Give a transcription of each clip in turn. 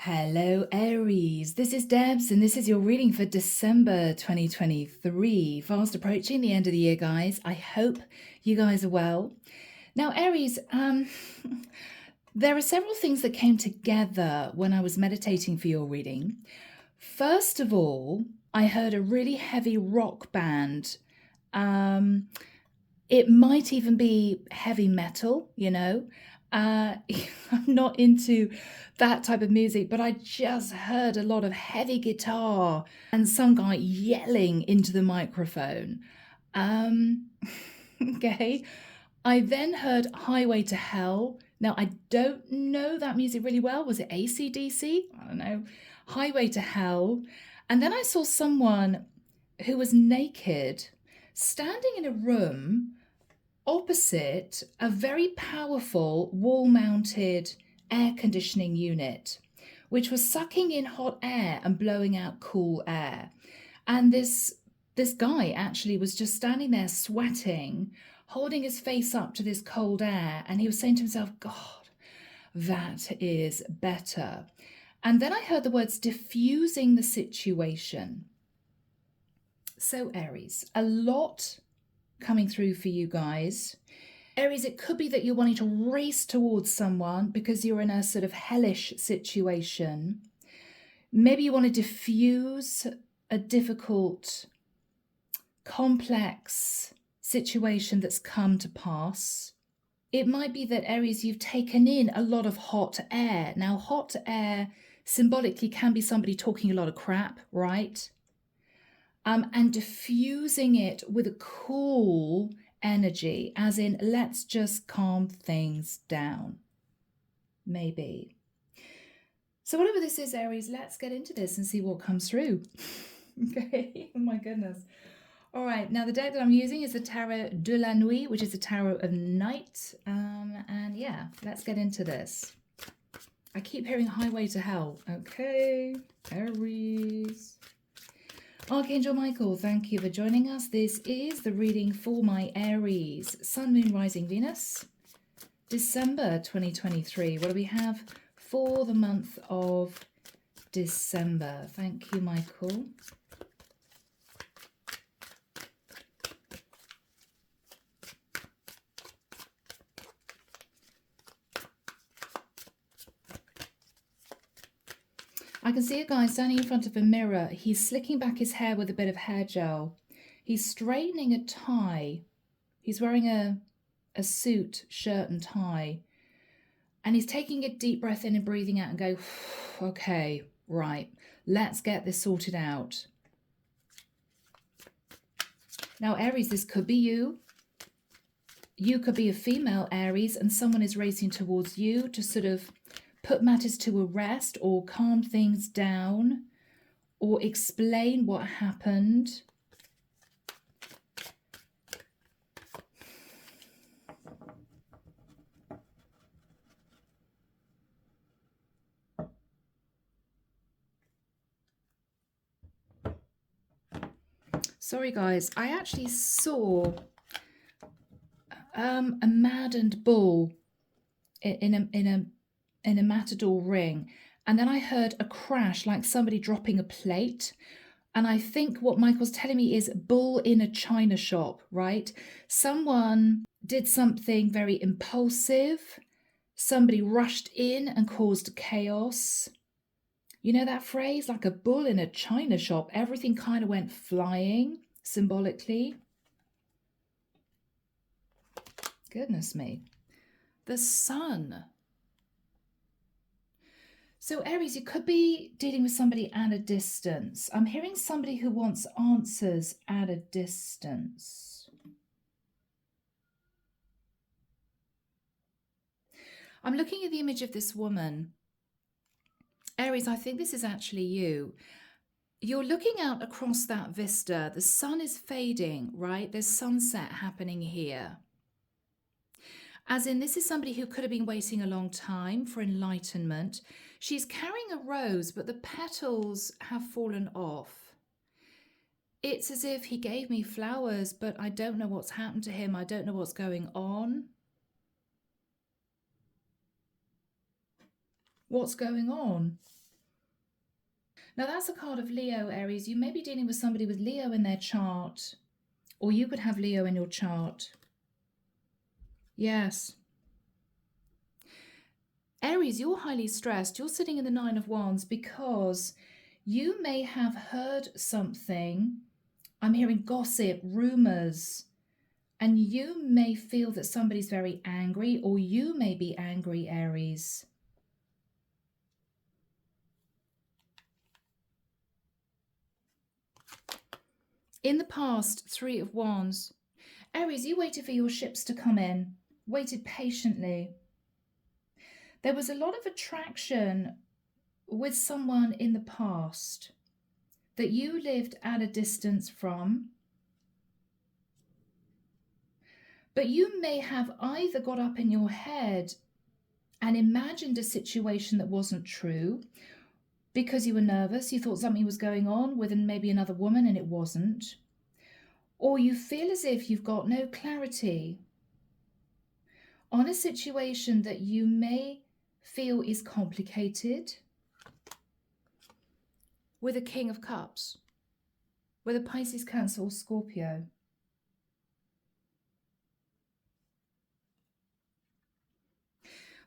Hello, Aries. This is Debs, and this is your reading for December 2023. Fast approaching the end of the year, guys. I hope you guys are well. Now, Aries, there are several things that came together when I was meditating for your reading. First of all, I heard a really heavy rock band. It might even be heavy metal, I'm not into that type of music, but I just heard a lot of heavy guitar and some guy yelling into the microphone. Okay. I then heard Highway to Hell. Now, I don't know that music really well. Was it AC/DC? I don't know. Highway to Hell. And then I saw someone who was naked standing in a room opposite a very powerful wall-mounted air conditioning unit, which was sucking in hot air and blowing out cool air. And this guy actually was just standing there sweating, holding his face up to this cold air, and he was saying to himself, God, that is better. And then I heard the words diffusing the situation. So Aries, a lot coming through for you guys. Aries, it could be that you're wanting to race towards someone because you're in a sort of hellish situation. Maybe you want to diffuse a difficult, complex situation that's come to pass. It might be that, Aries, you've taken in a lot of hot air. Now, hot air symbolically can be somebody talking a lot of crap, right? And diffusing it with a cool energy, as in, let's just calm things down. Maybe. So whatever this is, Aries, let's get into this and see what comes through. Okay, oh my goodness. All right, now the deck that I'm using is the Tarot de la Nuit, which is the Tarot of Night. And yeah, let's get into this. I keep hearing Highway to Hell. Okay, Aries. Archangel Michael, thank you for joining us. This is the reading for my Aries, Sun, Moon, Rising, Venus, December 2023. What do we have for the month of December? Thank you, Michael. I can see a guy standing in front of a mirror. He's slicking back his hair with a bit of hair gel. He's straightening a tie. He's wearing a suit, shirt and tie. And he's taking a deep breath in and breathing out and go, okay, right, let's get this sorted out. Now, Aries, this could be you. You could be a female Aries and someone is racing towards you to sort of put matters to a rest or calm things down or explain what happened. Sorry, guys, I actually saw a maddened bull in a matador ring, and then I heard a crash like somebody dropping a plate. And I think what Michael's telling me is bull in a china shop, right? Someone did something very impulsive. Somebody rushed in and caused chaos. You know that phrase, like a bull in a china shop? Everything kind of went flying symbolically. Goodness me. The sun. So Aries, you could be dealing with somebody at a distance. I'm hearing somebody who wants answers at a distance. I'm looking at the image of this woman. Aries, I think this is actually you. You're looking out across that vista. The sun is fading, right? There's sunset happening here. As in, this is somebody who could have been waiting a long time for enlightenment. She's carrying a rose, but the petals have fallen off. It's as if he gave me flowers, but I don't know what's happened to him. I don't know what's going on. What's going on? Now that's a card of Leo, Aries. You may be dealing with somebody with Leo in their chart, or you could have Leo in your chart. Yes. Aries, you're highly stressed. You're sitting in the Nine of Wands because you may have heard something. I'm hearing gossip, rumors, and you may feel that somebody's very angry, or you may be angry, Aries. In the past, Three of Wands. Aries, you waited for your ships to come in, waited patiently. There was a lot of attraction with someone in the past that you lived at a distance from. But you may have either got up in your head and imagined a situation that wasn't true because you were nervous, you thought something was going on with maybe another woman and it wasn't. Or you feel as if you've got no clarity on a situation that you may feel is complicated, with a King of Cups, with a Pisces, Cancer, or Scorpio.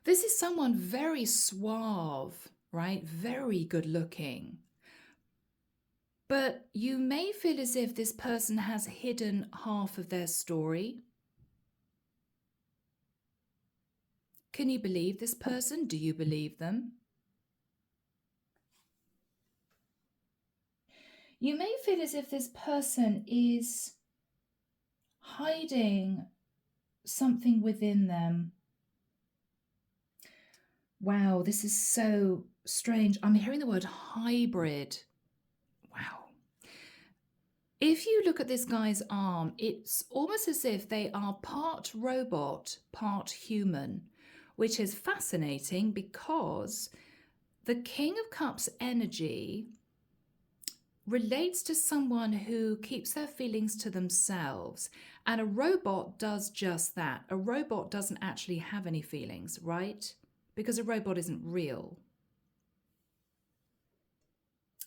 This is someone very suave, right? Very good looking. But you may feel as if this person has hidden half of their story. Can you believe this person? Do you believe them? You may feel as if this person is hiding something within them. Wow, this is so strange. I'm hearing the word hybrid. Wow. If you look at this guy's arm, it's almost as if they are part robot, part human, which is fascinating because the King of Cups energy relates to someone who keeps their feelings to themselves. And a robot does just that. A robot doesn't actually have any feelings, right? Because a robot isn't real.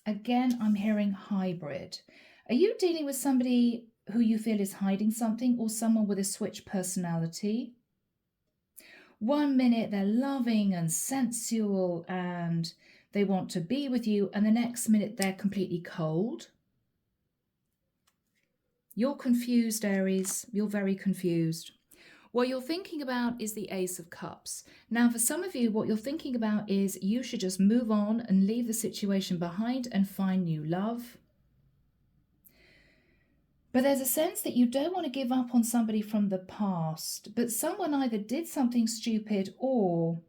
Again, I'm hearing hybrid. Are you dealing with somebody who you feel is hiding something, or someone with a switch personality? 1 minute they're loving and sensual and they want to be with you, and the next minute they're completely cold. You're confused, Aries. You're very confused. What you're thinking about is the Ace of Cups. Now, for some of you, what you're thinking about is you should just move on and leave the situation behind and find new love. But there's a sense that you don't want to give up on somebody from the past, but someone either did something stupid or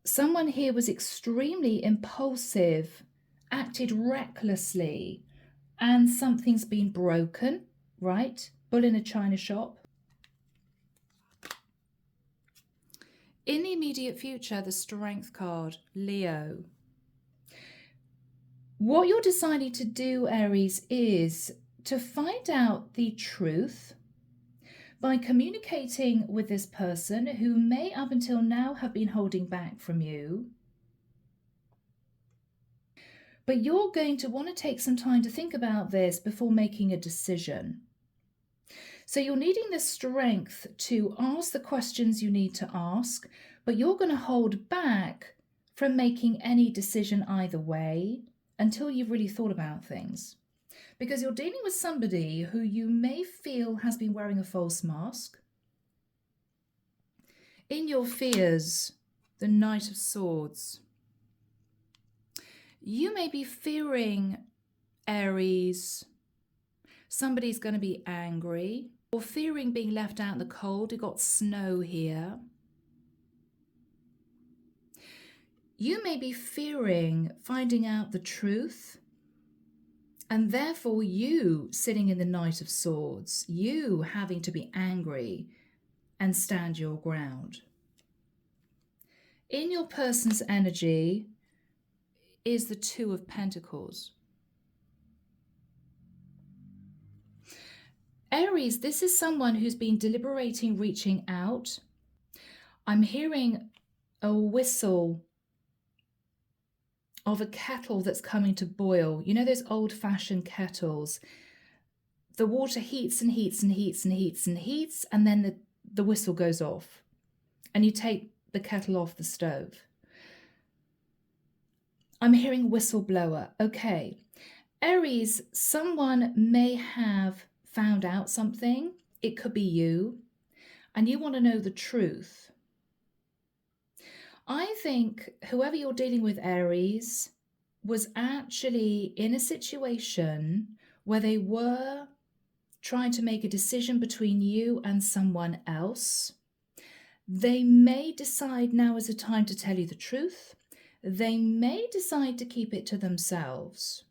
someone here was extremely impulsive, acted recklessly, and something's been broken, right? Bull in a china shop. In the immediate future, the Strength card, Leo. What you're deciding to do, Aries, is to find out the truth by communicating with this person who may up until now have been holding back from you. But you're going to want to take some time to think about this before making a decision. So you're needing the strength to ask the questions you need to ask, but you're going to hold back from making any decision either way until you've really thought about things. Because you're dealing with somebody who you may feel has been wearing a false mask. In your fears, the Knight of Swords. You may be fearing, Aries, somebody's going to be angry, or fearing being left out in the cold. You've got snow here. You may be fearing finding out the truth, and therefore you sitting in the Knight of Swords, you having to be angry and stand your ground. In your person's energy is the Two of Pentacles. Aries, this is someone who's been deliberating, reaching out. I'm hearing a whistle of a kettle that's coming to boil. You know those old-fashioned kettles? The water heats and heats and heats and heats and heats, and then the whistle goes off. And you take the kettle off the stove. I'm hearing whistleblower. Okay. Aries, someone may have found out something. It could be you. And you want to know the truth. I think whoever you're dealing with, Aries, was actually in a situation where they were trying to make a decision between you and someone else. They may decide now is a time to tell you the truth. They may decide to keep it to themselves.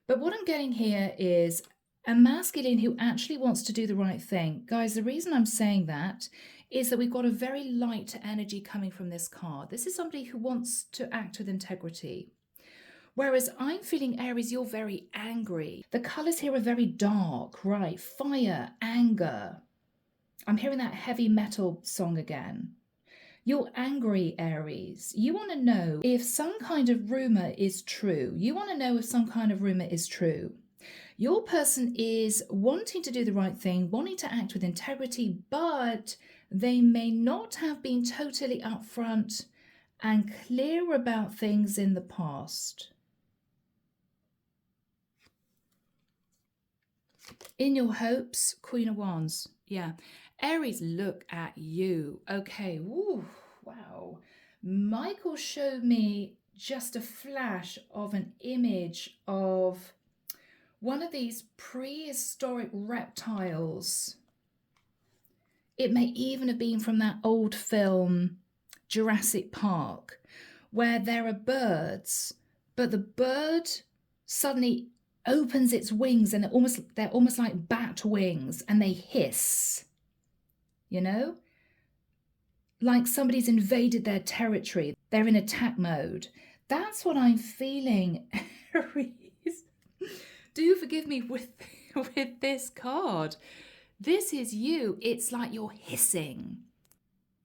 But what I'm getting here is a masculine who actually wants to do the right thing. Guys, the reason I'm saying that is that we've got a very light energy coming from this card. This is somebody who wants to act with integrity. Whereas I'm feeling, Aries, you're very angry. The colors here are very dark, right? Fire, anger. I'm hearing that heavy metal song again. You're angry, Aries. You want to know if some kind of rumor is true. You want to know if some kind of rumor is true. Your person is wanting to do the right thing, wanting to act with integrity, but they may not have been totally upfront and clear about things in the past. In your hopes, Queen of Wands. Yeah. Aries, look at you. Okay. Ooh, wow. Michael showed me just a flash of an image of one of these prehistoric reptiles. It may even have been from that old film, Jurassic Park, where there are birds, but the bird suddenly opens its wings and they're almost like bat wings and they hiss, you know, like somebody's invaded their territory. They're in attack mode. That's what I'm feeling, Aries. Do forgive me with this card. This is you. It's like you're hissing,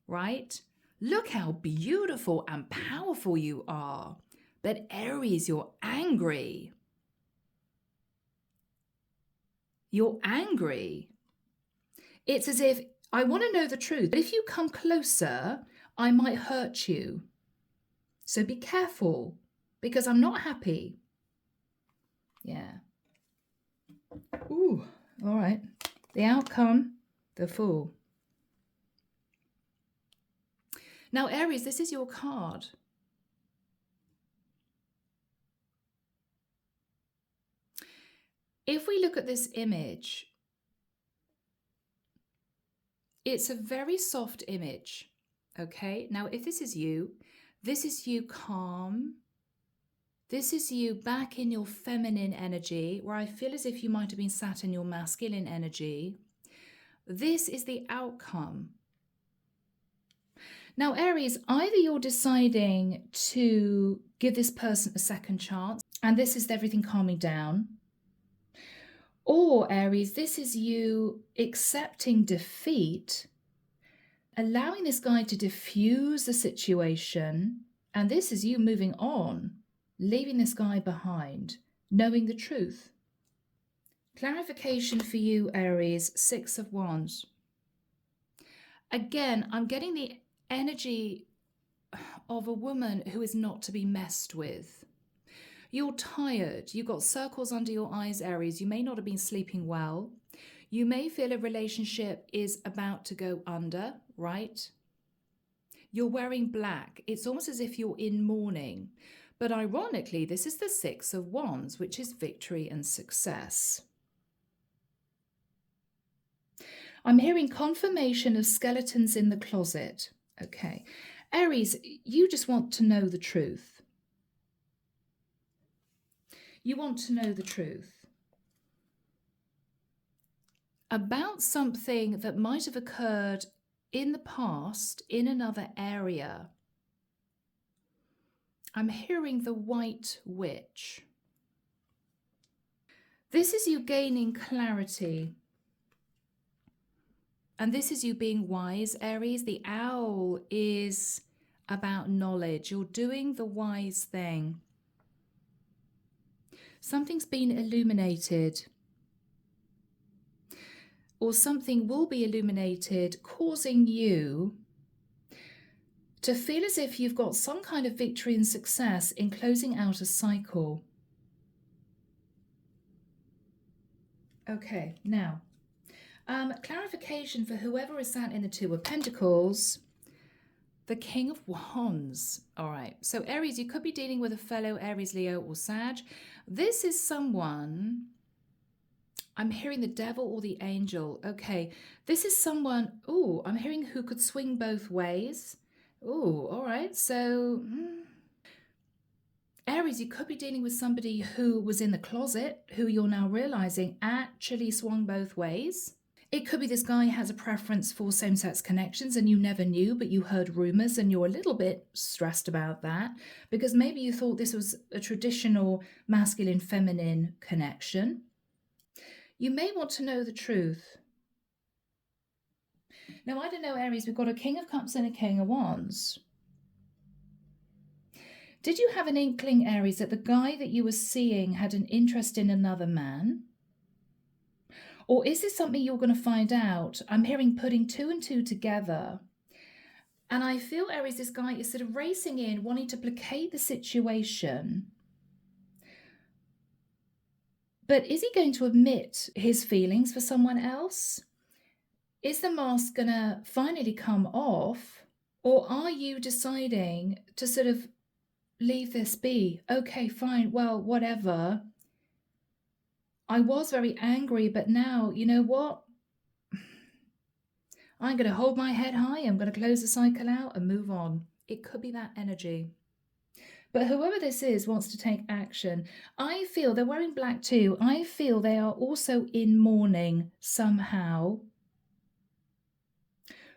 right? Look how beautiful and powerful you are. But Aries, you're angry. You're angry. It's as if, I want to know the truth, but if you come closer, I might hurt you. So be careful, because I'm not happy. Yeah. Ooh, all right. The outcome, the Fool. Now, Aries, this is your card. If we look at this image, it's a very soft image, okay? Now, if this is you calm. This is you back in your feminine energy, where I feel as if you might have been sat in your masculine energy. This is the outcome. Now, Aries, either you're deciding to give this person a second chance, and this is everything calming down, or Aries, this is you accepting defeat, allowing this guy to diffuse the situation, and this is you moving on, leaving this guy behind, knowing the truth. Clarification for you, Aries, 6 of Wands. Again, I'm getting the energy of a woman who is not to be messed with. You're tired. You've got circles under your eyes, Aries. You may not have been sleeping well. You may feel a relationship is about to go under, right? You're wearing black. It's almost as if you're in mourning. But ironically, this is the 6 of Wands, which is victory and success. I'm hearing confirmation of skeletons in the closet. Okay. Aries, you just want to know the truth. You want to know the truth about something that might have occurred in the past in another area. I'm hearing the White Witch. This is you gaining clarity. And this is you being wise, Aries. The owl is about knowledge. You're doing the wise thing. Something's been illuminated, or something will be illuminated, causing you to feel as if you've got some kind of victory and success in closing out a cycle. Okay, now, clarification for whoever is sat in the Two of Pentacles. The King of Wands. All right. So Aries, you could be dealing with a fellow Aries, Leo, or Sag. This is someone, I'm hearing the devil or the angel. Okay. This is someone, I'm hearing who could swing both ways. All right. So Aries, you could be dealing with somebody who was in the closet, who you're now realizing actually swung both ways. It could be this guy has a preference for same-sex connections and you never knew, but you heard rumors and you're a little bit stressed about that because maybe you thought this was a traditional masculine-feminine connection. You may want to know the truth. Now, I don't know, Aries, we've got a King of Cups and a King of Wands. Did you have an inkling, Aries, that the guy that you were seeing had an interest in another man? Or is this something you're going to find out? I'm hearing putting two and two together. And I feel, Aries, this guy is sort of racing in, wanting to placate the situation. But is he going to admit his feelings for someone else? Is the mask going to finally come off? Or are you deciding to sort of leave this be? Okay, fine, well, whatever. I was very angry, but now, you know what? I'm going to hold my head high. I'm going to close the cycle out and move on. It could be that energy. But whoever this is wants to take action. I feel they're wearing black too. I feel they are also in mourning somehow.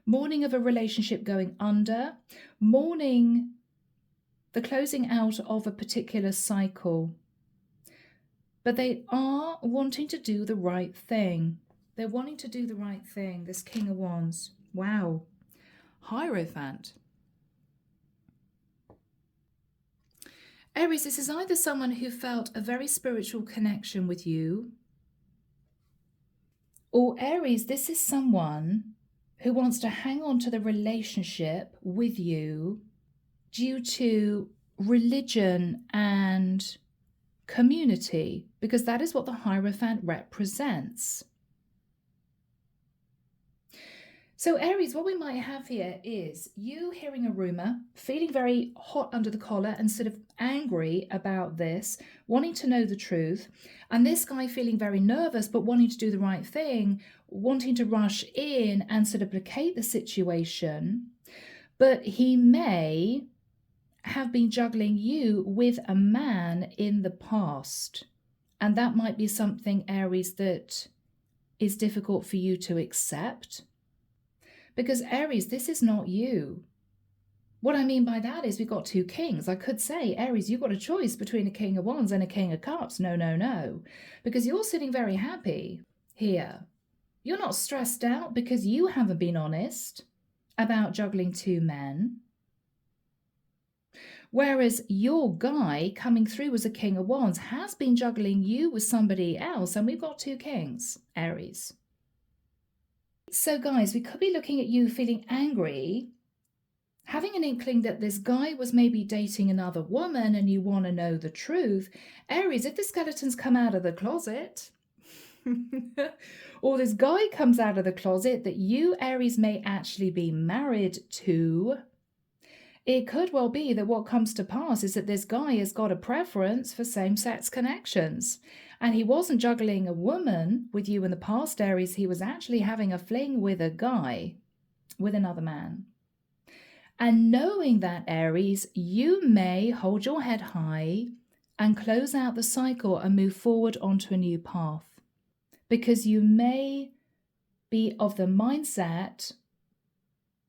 Mourning of a relationship going under. Mourning the closing out of a particular cycle. But they are wanting to do the right thing. They're wanting to do the right thing. This King of Wands. Wow. Hierophant. Aries, this is either someone who felt a very spiritual connection with you, or Aries, this is someone who wants to hang on to the relationship with you due to religion and community, because that is what the Hierophant represents. So Aries, what we might have here is you hearing a rumor, feeling very hot under the collar and sort of angry about this, wanting to know the truth, and this guy feeling very nervous but wanting to do the right thing, wanting to rush in and sort of placate the situation. But he may have been juggling you with a man in the past, and that might be something, Aries, that is difficult for you to accept. Because Aries, this is not you. What I mean by that is we've got two kings. I could say, Aries, you've got a choice between a King of Wands and a King of Cups. No, no, no. Because you're sitting very happy here. You're not stressed out because you haven't been honest about juggling two men. Whereas your guy coming through as a King of Wands has been juggling you with somebody else. And we've got two kings, Aries. So guys, we could be looking at you feeling angry, having an inkling that this guy was maybe dating another woman and you want to know the truth. Aries, if the skeletons come out of the closet, or this guy comes out of the closet that you, Aries, may actually be married to, it could well be that what comes to pass is that this guy has got a preference for same-sex connections. And he wasn't juggling a woman with you in the past, Aries. He was actually having a fling with a guy, with another man. And knowing that, Aries, you may hold your head high and close out the cycle and move forward onto a new path. Because you may be of the mindset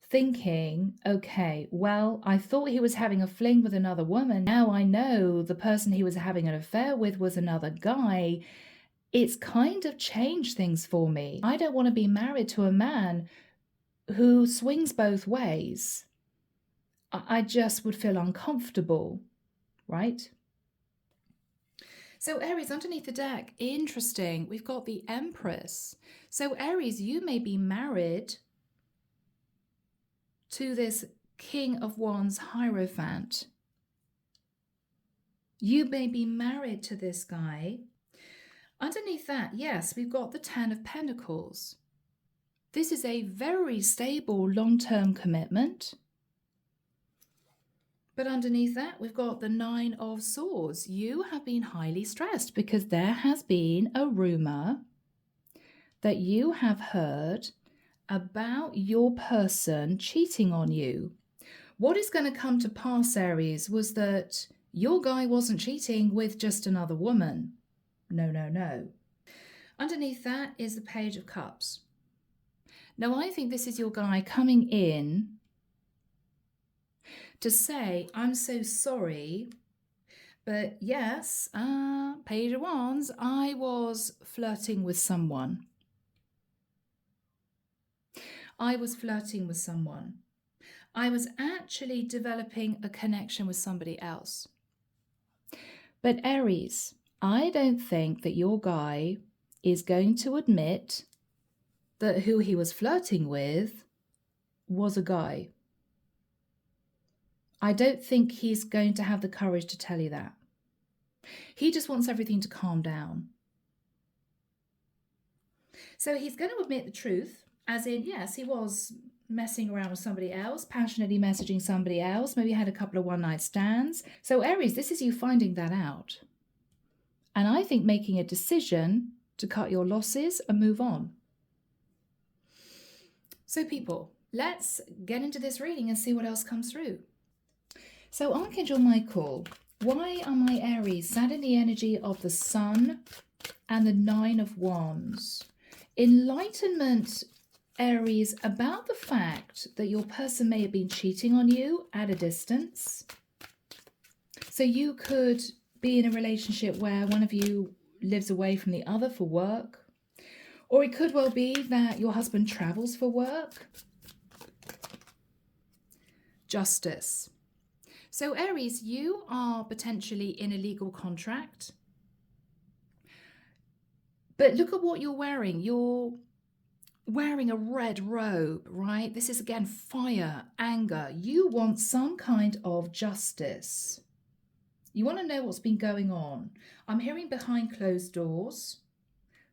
thinking, okay, well, I thought he was having a fling with another woman. Now I know the person he was having an affair with was another guy. it's kind of changed things for me. I don't want to be married to a man who swings both ways. I just would feel uncomfortable, right? So Aries, underneath the deck, interesting, we've got the Empress. So Aries, you may be married to this King of Wands Hierophant. You may be married to this guy. Underneath that, yes, we've got the Ten of Pentacles. This is a very stable long-term commitment. But underneath that, we've got the Nine of Swords. You have been highly stressed because there has been a rumor that you have heard about your person cheating on you. What is going to come to pass, Aries, was that your guy wasn't cheating with just another woman. No, no, no. Underneath that is the Page of Cups. Now, I think this is your guy coming in to say, I'm so sorry, but yes, Page of Wands, I was flirting with someone. I was flirting with someone. I was actually developing a connection with somebody else. But Aries, I don't think that your guy is going to admit that who he was flirting with was a guy. I don't think he's going to have the courage to tell you that. He just wants everything to calm down. So he's going to admit the truth, as in, yes, he was messing around with somebody else, passionately messaging somebody else, maybe had a couple of one-night stands. So Aries, this is you finding that out. And I think making a decision to cut your losses and move on. So people, let's get into this reading and see what else comes through. So Archangel Michael, why are my Aries sat in the energy of the Sun and the Nine of Wands? Enlightenment, Aries, about the fact that your person may have been cheating on you at a distance. So you could be in a relationship where one of you lives away from the other for work. Or it could well be that your husband travels for work. Justice. So Aries, you are potentially in a legal contract. But look at what you're wearing. You're wearing a red robe, right? This is again fire, anger. You want some kind of justice. You want to know what's been going on. I'm hearing behind closed doors.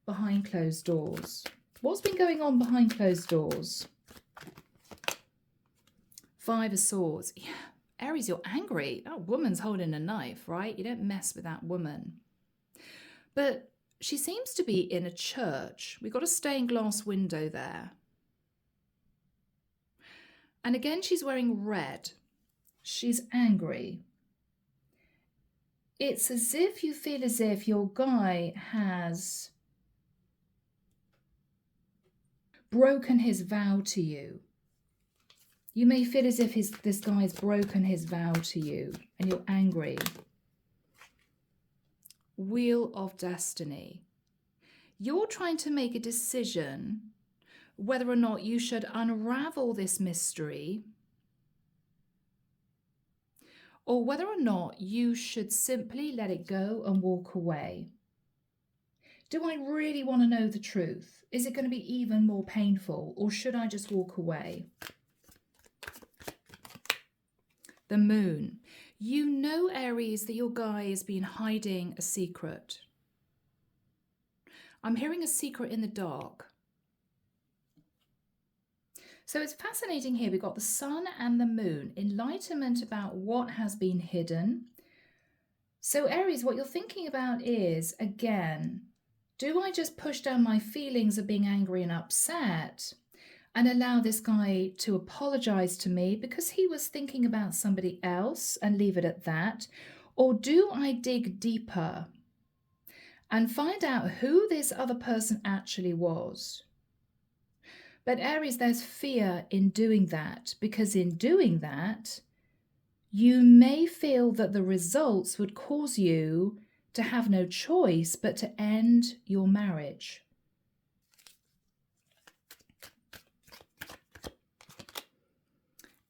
Behind closed doors. What's been going on behind closed doors? Five of Swords. Yeah. Aries, you're angry. That woman's holding a knife, right? You don't mess with that woman. But she seems to be in a church. We've got a stained glass window there. And again, she's wearing red. She's angry. It's as if you feel as if your guy has broken his vow to you. You may feel as if this guy's broken his vow to you and you're angry. Wheel of Destiny. You're trying to make a decision whether or not you should unravel this mystery or whether or not you should simply let it go and walk away. Do I really want to know the truth? Is it going to be even more painful, or should I just walk away? The Moon. You know, Aries, that your guy has been hiding a secret. I'm hearing a secret in the dark. So it's fascinating here. We've got the Sun and the Moon. Enlightenment about what has been hidden. So Aries, what you're thinking about is, again, do I just push down my feelings of being angry and upset and allow this guy to apologize to me because he was thinking about somebody else and leave it at that? Or do I dig deeper and find out who this other person actually was? But Aries, there's fear in doing that, because in doing that, you may feel that the results would cause you to have no choice but to end your marriage.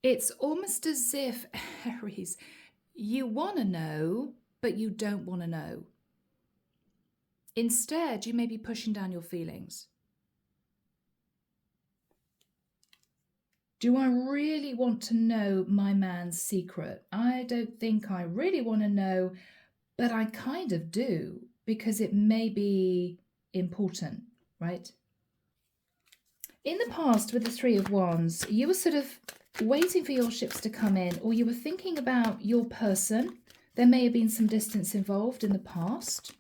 It's almost as if, Aries, you want to know, but you don't want to know. Instead, you may be pushing down your feelings. Do I really want to know my man's secret? I don't think I really want to know, but I kind of do, because it may be important, right? In the past, with the Three of Wands, you were sort of waiting for your ships to come in, or you were thinking about your person. There may have been some distance involved in the past.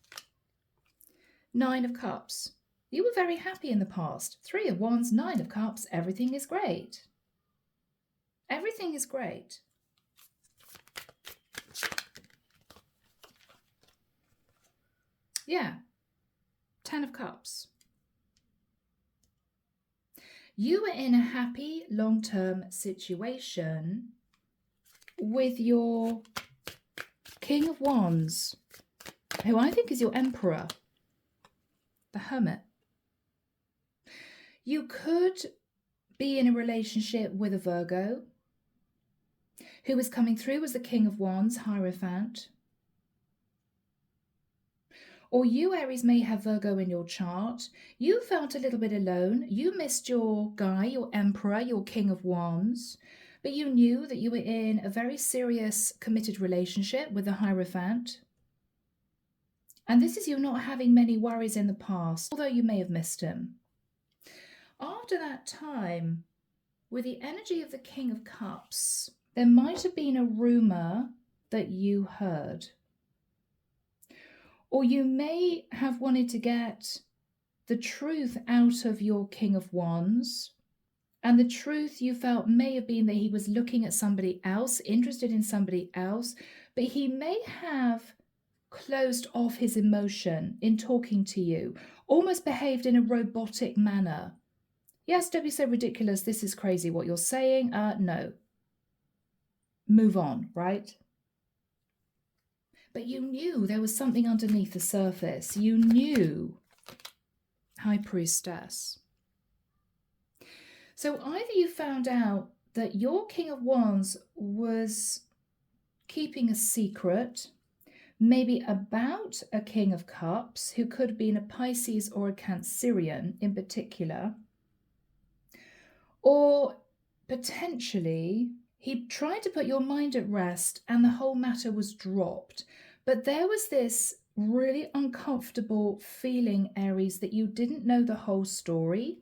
Nine of Cups. You were very happy in the past. Three of Wands, Nine of Cups, everything is great. Everything is great. Yeah. Ten of Cups. You were in a happy long-term situation with your King of Wands, who I think is your Emperor, the Hermit. You could be in a relationship with a Virgo who is coming through as the King of Wands, Hierophant. Or you, Aries, may have Virgo in your chart. You felt a little bit alone. You missed your guy, your Emperor, your King of Wands. But you knew that you were in a very serious, committed relationship with the Hierophant. And this is you not having many worries in the past, although you may have missed him. After that time, with the energy of the King of Cups, there might have been a rumor that you heard. Or you may have wanted to get the truth out of your King of Wands. And the truth you felt may have been that he was looking at somebody else, interested in somebody else, but he may have closed off his emotion in talking to you, almost behaved in a robotic manner. Yes, don't be so ridiculous. This is crazy what you're saying. No. Move on, right? But you knew there was something underneath the surface. You knew. High Priestess. So either you found out that your King of Wands was keeping a secret, maybe about a King of Cups, who could have been a Pisces or a Cancerian in particular, or potentially he tried to put your mind at rest and the whole matter was dropped. But there was this really uncomfortable feeling, Aries, that you didn't know the whole story.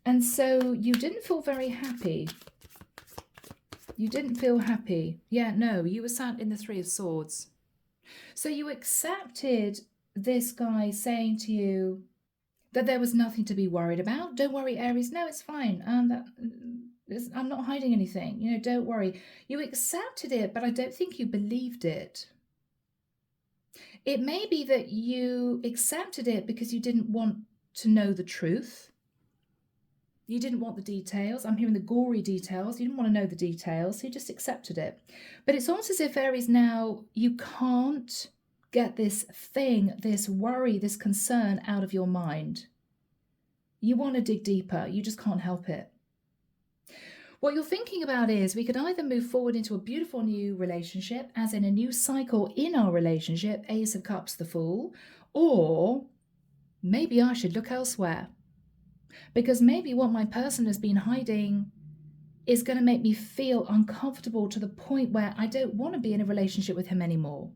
And so you didn't feel very happy. You didn't feel happy. Yeah, no, you were sat in the Three of Swords. So you accepted this guy saying to you that there was nothing to be worried about. Don't worry, Aries. No, it's fine. I'm not hiding anything. You know, don't worry. You accepted it, but I don't think you believed it. It may be that you accepted it because you didn't want to know the truth. You didn't want the details. I'm hearing the gory details. You didn't want to know the details. So you just accepted it. But it's almost as if, Aries, now you can't get this thing, this worry, this concern out of your mind. You want to dig deeper. You just can't help it. What you're thinking about is we could either move forward into a beautiful new relationship, as in a new cycle in our relationship, Ace of Cups, the Fool, or maybe I should look elsewhere. Because maybe what my person has been hiding is going to make me feel uncomfortable to the point where I don't want to be in a relationship with him anymore.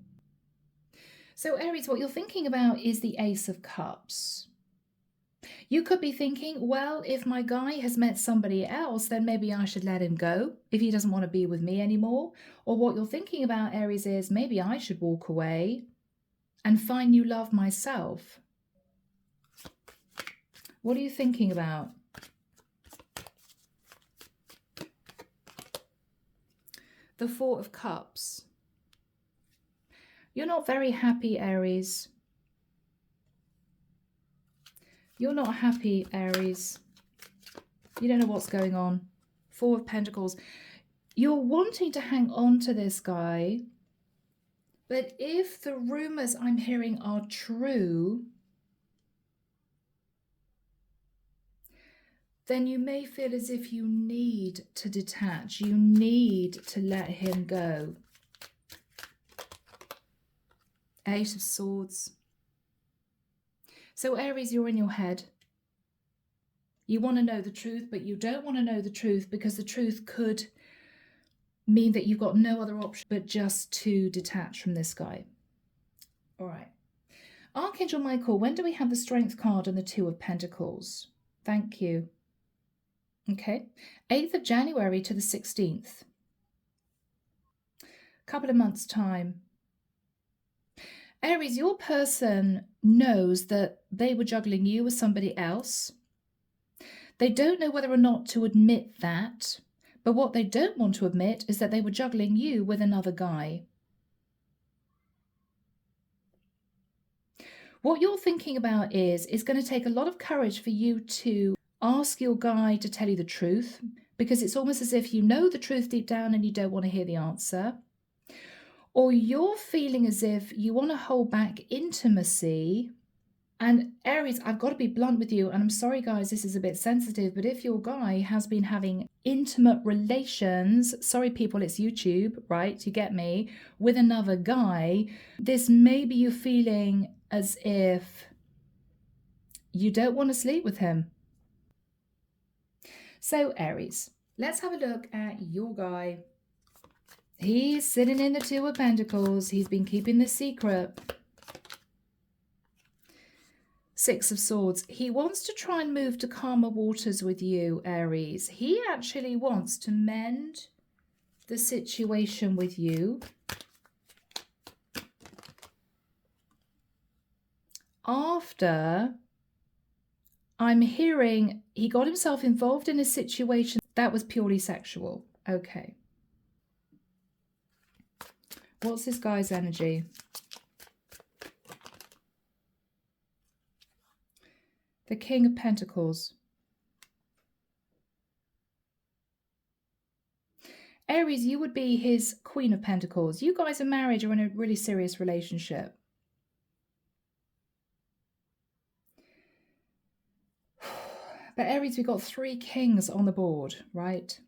So Aries, what you're thinking about is the Ace of Cups. You could be thinking, well, if my guy has met somebody else, then maybe I should let him go if he doesn't want to be with me anymore. Or what you're thinking about, Aries, is maybe I should walk away and find new love myself. What are you thinking about? The Four of Cups. You're not very happy, Aries. You're not happy, Aries. You don't know what's going on. Four of Pentacles. You're wanting to hang on to this guy, but if the rumors I'm hearing are true, then you may feel as if you need to detach. You need to let him go. Eight of Swords. So Aries, you're in your head. You want to know the truth, but you don't want to know the truth because the truth could mean that you've got no other option but just to detach from this guy. All right. Archangel Michael, when do we have the Strength card and the Two of Pentacles? Thank you. Okay. 8th of January to the 16th. Couple of months' time. Aries, your person knows that they were juggling you with somebody else. They don't know whether or not to admit that, but what they don't want to admit is that they were juggling you with another guy. What you're thinking about is going to take a lot of courage for you to ask your guy to tell you the truth, because it's almost as if you know the truth deep down and you don't want to hear the answer. Or you're feeling as if you want to hold back intimacy. And Aries, I've got to be blunt with you, and I'm sorry guys, this is a bit sensitive, but if your guy has been having intimate relations, sorry people, it's YouTube, right? You get me, with another guy, this may be you feeling as if you don't want to sleep with him. So Aries, let's have a look at your guy. He's sitting in the Two of Pentacles. He's been keeping the secret. Six of Swords. He wants to try and move to calmer waters with you, Aries. He actually wants to mend the situation with you. After I'm hearing he got himself involved in a situation that was purely sexual. Okay. What's this guy's energy? The King of Pentacles. Aries, you would be his Queen of Pentacles. You guys are married or in a really serious relationship. But Aries, we've got 3 kings on the board, right?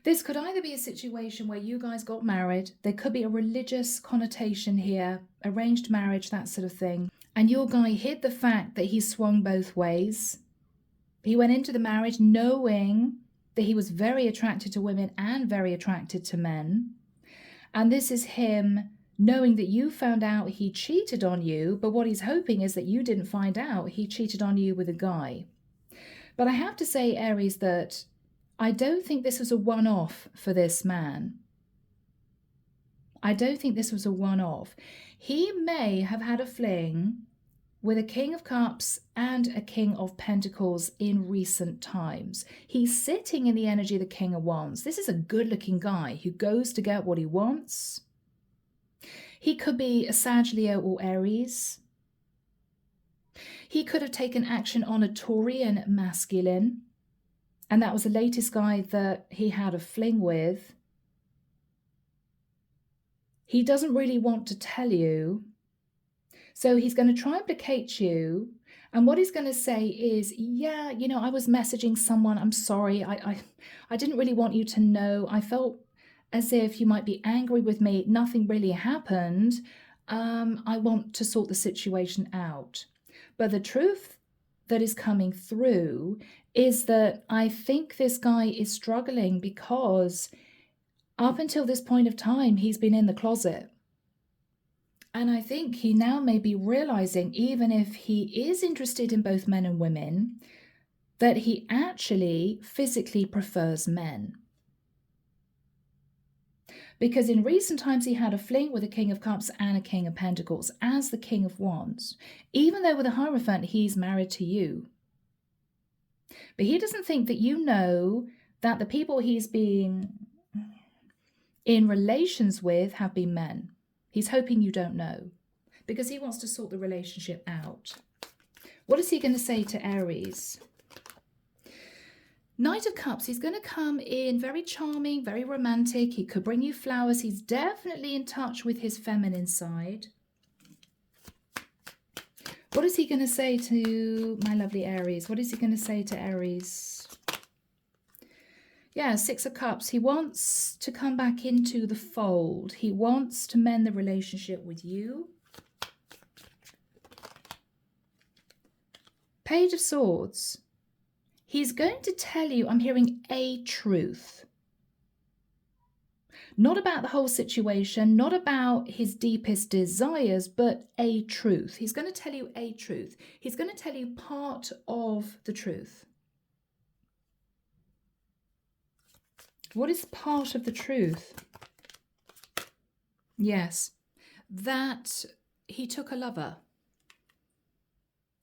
This could either be a situation where you guys got married. There could be a religious connotation here, arranged marriage, that sort of thing. And your guy hid the fact that he swung both ways. He went into the marriage knowing that he was very attracted to women and very attracted to men. And this is him knowing that you found out he cheated on you, but what he's hoping is that you didn't find out he cheated on you with a guy. But I have to say, Aries, that I don't think this was a one-off for this man. I don't think this was a one-off. He may have had a fling with a King of Cups and a King of Pentacles in recent times. He's sitting in the energy of the King of Wands. This is a good-looking guy who goes to get what he wants. He could be a Sag, Leo, or Aries. He could have taken action on a Taurian masculine, and that was the latest guy that he had a fling with. He doesn't really want to tell you, so he's going to try and placate you. And what he's going to say is, yeah, you know, I was messaging someone. I'm sorry. I didn't really want you to know. I felt as if you might be angry with me. Nothing really happened. I want to sort the situation out. But the truth that is coming through is that I think this guy is struggling because up until this point of time, he's been in the closet. And I think he now may be realizing, even if he is interested in both men and women, that he actually physically prefers men. Because in recent times he had a fling with a King of Cups and a King of Pentacles as the King of Wands, even though with a Hierophant he's married to you. But he doesn't think that you know that the people he's been in relations with have been men. He's hoping you don't know because he wants to sort the relationship out. What is he going to say to Aries? Knight of Cups, he's going to come in very charming, very romantic. He could bring you flowers. He's definitely in touch with his feminine side. What is he going to say to my lovely Aries? What is he going to say to Aries? Yeah, Six of Cups. He wants to come back into the fold. He wants to mend the relationship with you. Page of Swords. He's going to tell you, I'm hearing a truth. Not about the whole situation, not about his deepest desires, but a truth. He's going to tell you a truth. He's going to tell you part of the truth. What is part of the truth? Yes, that he took a lover.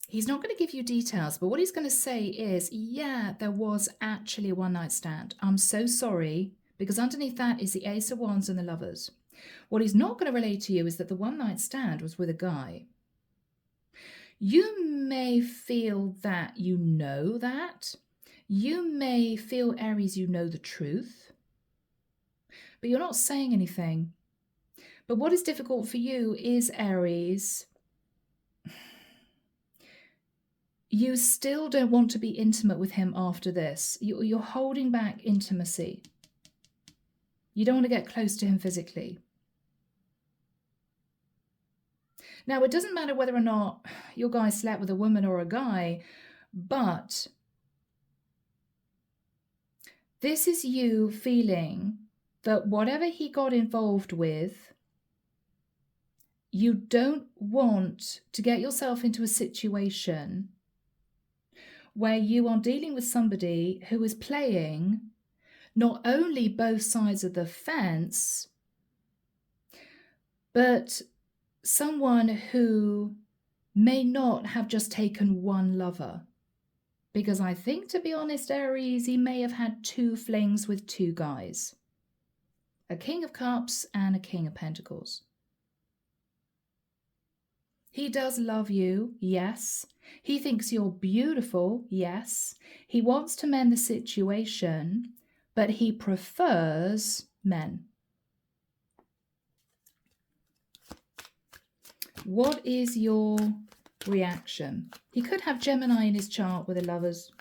He's not going to give you details, but what he's going to say is, yeah, there was actually a one-night stand. I'm so sorry, because underneath that is the Ace of Wands and the Lovers. What he's not going to relate to you is that the one-night stand was with a guy. You may feel that you know that. You may feel, Aries, you know the truth, but you're not saying anything. But what is difficult for you is, Aries, you still don't want to be intimate with him after this. You're holding back intimacy. You don't want to get close to him physically. Now, it doesn't matter whether or not your guy slept with a woman or a guy, but this is you feeling that whatever he got involved with, you don't want to get yourself into a situation where you are dealing with somebody who is playing not only both sides of the fence, but someone who may not have just taken one lover. Because I think, to be honest, Aries, he may have had two flings with two guys. A King of Cups and a King of Pentacles. He does love you, yes. He thinks you're beautiful, yes. He wants to mend the situation, but he prefers men. What is your reaction? He could have Gemini in his chart with the Lovers.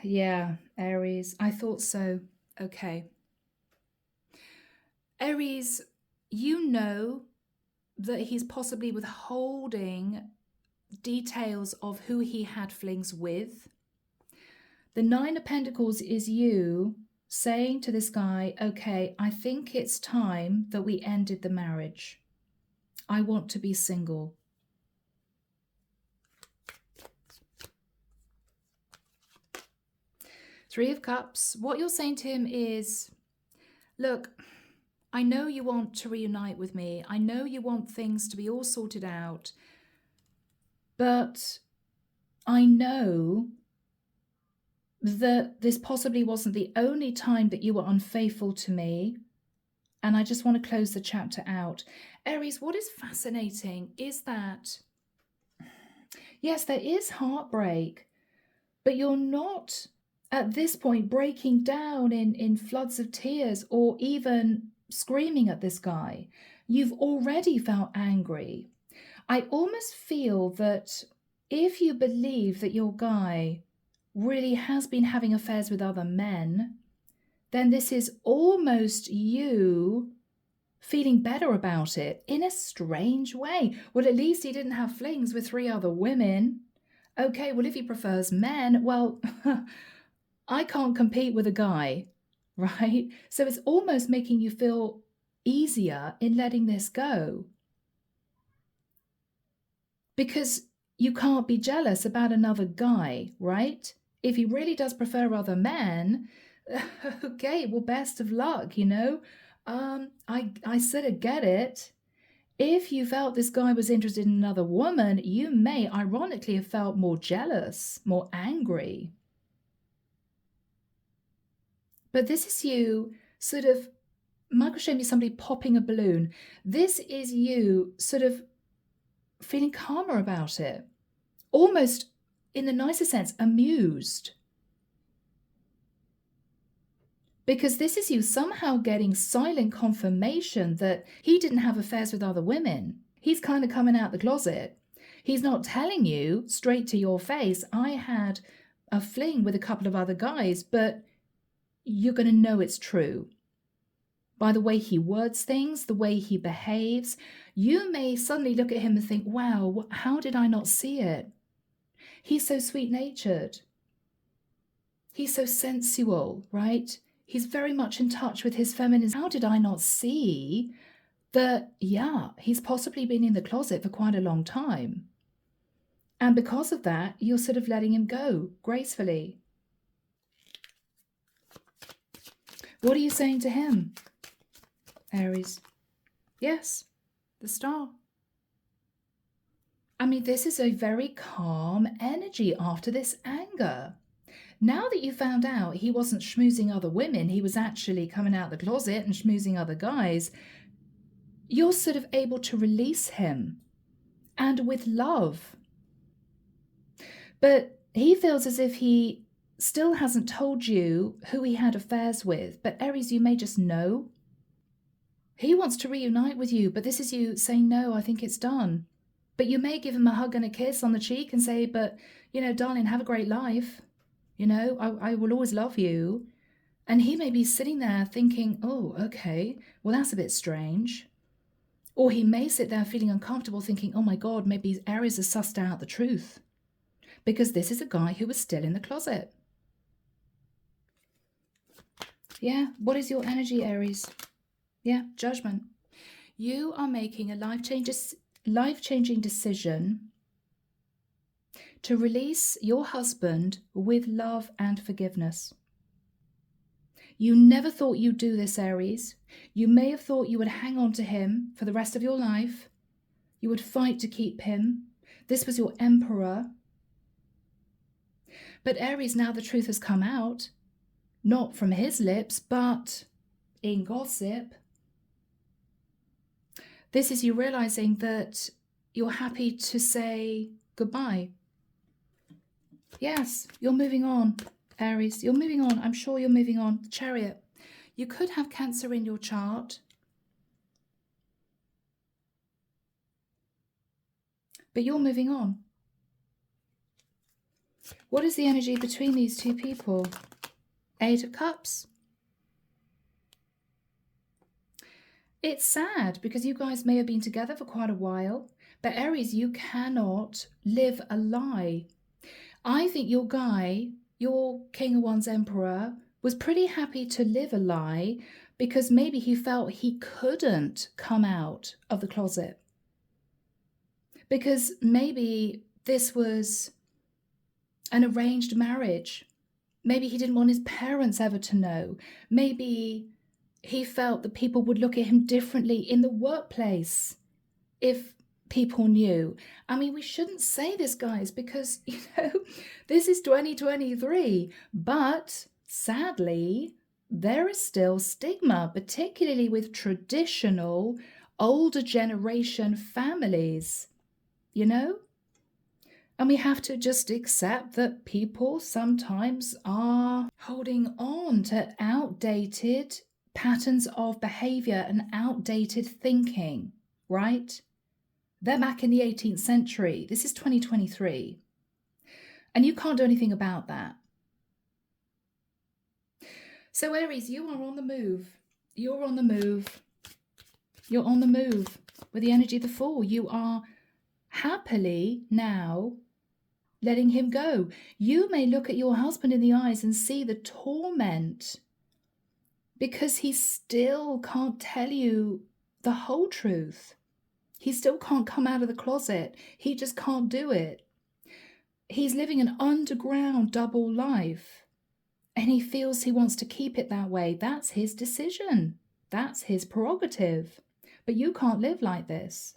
Yeah, Aries, I thought so. Okay. Aries, you know that he's possibly withholding details of who he had flings with. The Nine of Pentacles is you saying to this guy, okay, I think it's time that we ended the marriage. I want to be single. Three of Cups. What you're saying to him is, look, I know you want to reunite with me. I know you want things to be all sorted out. But I know that this possibly wasn't the only time that you were unfaithful to me. And I just want to close the chapter out. Aries, what is fascinating is that, yes, there is heartbreak, but you're not at this point breaking down in floods of tears or even screaming at this guy. You've already felt angry. I almost feel that if you believe that your guy really has been having affairs with other men, then this is almost you feeling better about it in a strange way. Well, at least he didn't have flings with 3 other women. Okay, well, if he prefers men, well, I can't compete with a guy, right? So it's almost making you feel easier in letting this go. Because you can't be jealous about another guy, right? If he really does prefer other men, okay, well, best of luck, you know. I sort of get it. If you felt this guy was interested in another woman, you may ironically have felt more jealous, more angry. But this is you sort of, Michael showed me somebody popping a balloon. This is you sort of feeling calmer about it. Almost in the nicest sense, amused. Because this is you somehow getting silent confirmation that he didn't have affairs with other women. He's kind of coming out the closet. He's not telling you straight to your face, I had a fling with a couple of other guys, but you're going to know it's true. By the way he words things, the way he behaves, you may suddenly look at him and think, wow, how did I not see it? He's so sweet-natured. He's so sensual, right? He's very much in touch with his feminism. How did I not see that, yeah, he's possibly been in the closet for quite a long time. And because of that, you're sort of letting him go gracefully. What are you saying to him, Aries? Yes, the Star. I mean, this is a very calm energy after this anger. Now that you found out he wasn't schmoozing other women, he was actually coming out the closet and schmoozing other guys, you're sort of able to release him, and with love. But he feels as if he still hasn't told you who he had affairs with. But Aries, you may just know. He wants to reunite with you, but this is you saying, no, I think it's done. But you may give him a hug and a kiss on the cheek and say, but, you know, darling, have a great life. You know, I will always love you. And he may be sitting there thinking, oh, okay, well, that's a bit strange. Or he may sit there feeling uncomfortable thinking, oh my God, maybe Aries has sussed out the truth. Because this is a guy who was still in the closet. Yeah, what is your energy, Aries? Yeah, judgment. You are making a life-changing decision to release your husband with love and forgiveness. You never thought you'd do this, Aries. You may have thought you would hang on to him for the rest of your life. You would fight to keep him. This was your emperor. But Aries, now the truth has come out, not from his lips, but in gossip. This is you realizing that you're happy to say goodbye. Yes, you're moving on, Aries. You're moving on. I'm sure you're moving on. Chariot. You could have Cancer in your chart. But you're moving on. What is the energy between these two people? 8 of Cups. It's sad because you guys may have been together for quite a while, but Aries, you cannot live a lie. I think your guy, your King of Wands Emperor, was pretty happy to live a lie because maybe he felt he couldn't come out of the closet. Because maybe this was an arranged marriage. Maybe he didn't want his parents ever to know. Maybe he felt that people would look at him differently in the workplace if people knew. I mean, we shouldn't say this, guys, because, you know, this is 2023. But sadly, there is still stigma, particularly with traditional, older generation families, you know? And we have to just accept that people sometimes are holding on to outdated patterns of behavior and outdated thinking, right? They're back in the 18th century. This is 2023. And you can't do anything about that. So Aries, you are on the move. You're on the move. You're on the move with the energy of the Fool. You are happily now letting him go. You may look at your husband in the eyes and see the torment because he still can't tell you the whole truth. He still can't come out of the closet. He just can't do it. He's living an underground double life and he feels he wants to keep it that way. That's his decision. That's his prerogative. But you can't live like this.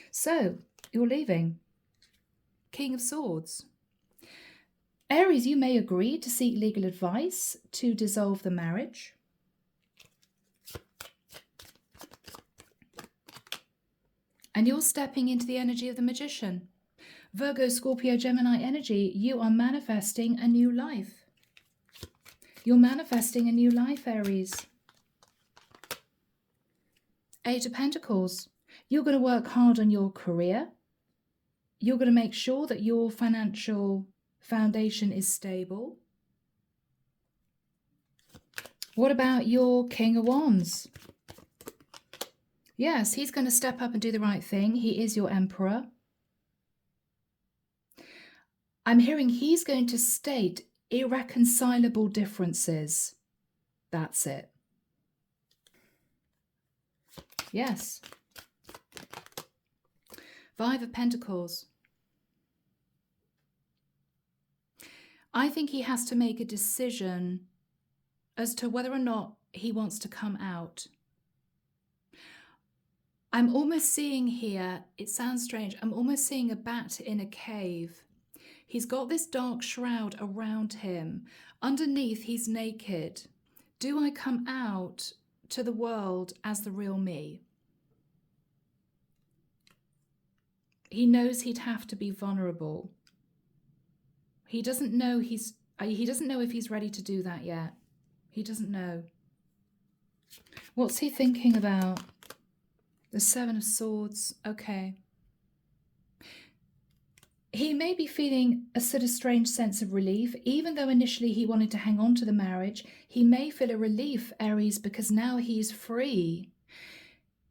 So you're leaving. King of Swords. Aries, you may agree to seek legal advice to dissolve the marriage. And you're stepping into the energy of the Magician. Virgo, Scorpio, Gemini energy, you are manifesting a new life. You're manifesting a new life, Aries. Eight of Pentacles. You're going to work hard on your career. You're going to make sure that your financial foundation is stable. What about your King of Wands? Yes, he's going to step up and do the right thing. He is your Emperor. I'm hearing he's going to state irreconcilable differences. That's it. Yes. Five of Pentacles. I think he has to make a decision as to whether or not he wants to come out. I'm almost seeing here, it sounds strange, I'm almost seeing a bat in a cave. He's got this dark shroud around him. Underneath, he's naked. Do I come out to the world as the real me? He knows he'd have to be vulnerable. He doesn't know if he's ready to do that yet. He doesn't know. What's he thinking about? The Seven of Swords. Okay. He may be feeling a sort of strange sense of relief. Even though initially he wanted to hang on to the marriage, he may feel a relief, Aries, because now he's free.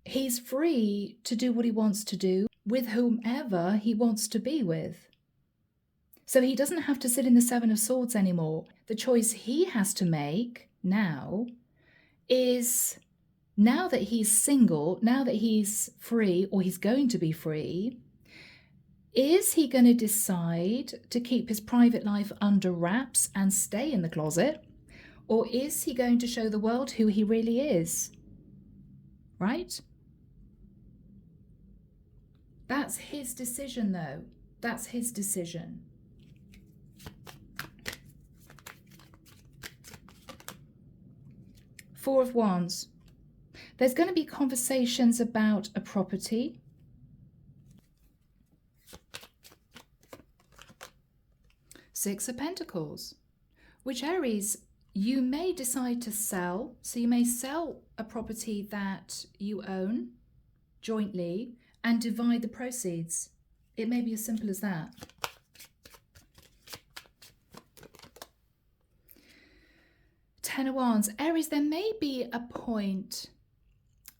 He's free to do what he wants to do with whomever he wants to be with. So he doesn't have to sit in the Seven of Swords anymore. The choice he has to make now is, now that he's single, now that he's free, or he's going to be free, is he going to decide to keep his private life under wraps and stay in the closet? Or is he going to show the world who he really is? Right? That's his decision, though. That's his decision. Four of Wands. There's going to be conversations about a property. Six of Pentacles, which Aries, you may decide to sell. So you may sell a property that you own jointly and divide the proceeds. It may be as simple as that. Ten of Wands. Aries, there may be a point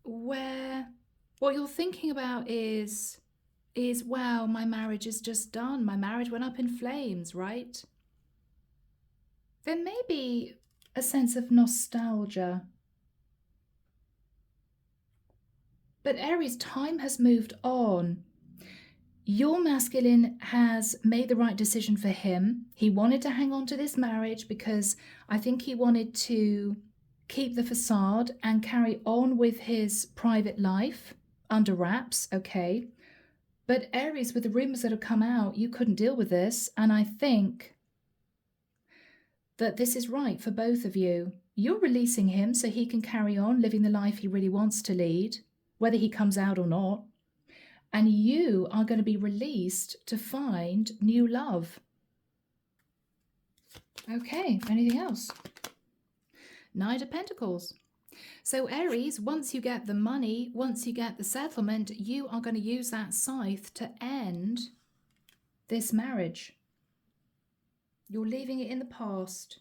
where what you're thinking about is, wow, my marriage is just done. My marriage went up in flames, right? There may be a sense of nostalgia. But Aries, time has moved on. Your masculine has made the right decision for him. He wanted to hang on to this marriage because I think he wanted to keep the facade and carry on with his private life under wraps, okay? But Aries, with the rumors that have come out, you couldn't deal with this. And I think that this is right for both of you. You're releasing him so he can carry on living the life he really wants to lead, whether he comes out or not. And you are going to be released to find new love. Okay, anything else? Nine of Pentacles. So Aries, once you get the money, once you get the settlement, you are going to use that scythe to end this marriage. You're leaving it in the past.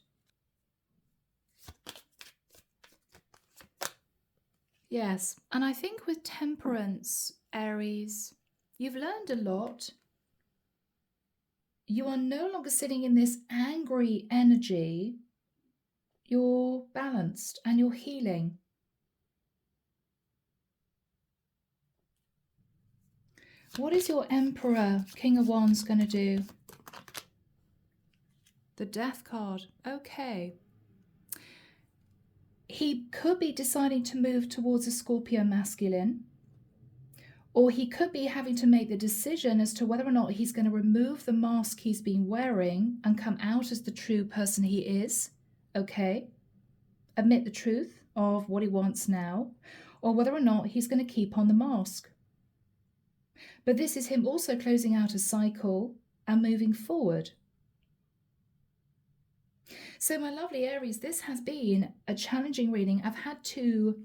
Yes, and I think with Temperance, Aries, you've learned a lot. You are no longer sitting in this angry energy. You're balanced and you're healing. What is your Emperor, King of Wands, going to do? The Death card. Okay. He could be deciding to move towards a Scorpio masculine, or he could be having to make the decision as to whether or not he's going to remove the mask he's been wearing and come out as the true person he is, okay? Admit the truth of what he wants now, or whether or not he's going to keep on the mask. But this is him also closing out a cycle and moving forward. So my lovely Aries, this has been a challenging reading. I've had to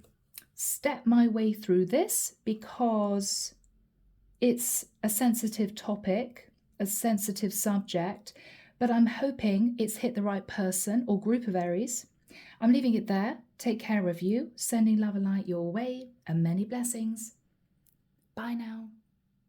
step my way through this because it's a sensitive topic, a sensitive subject, but I'm hoping it's hit the right person or group of Aries. I'm leaving it there. Take care of you, sending love and light your way, and many blessings. Bye now.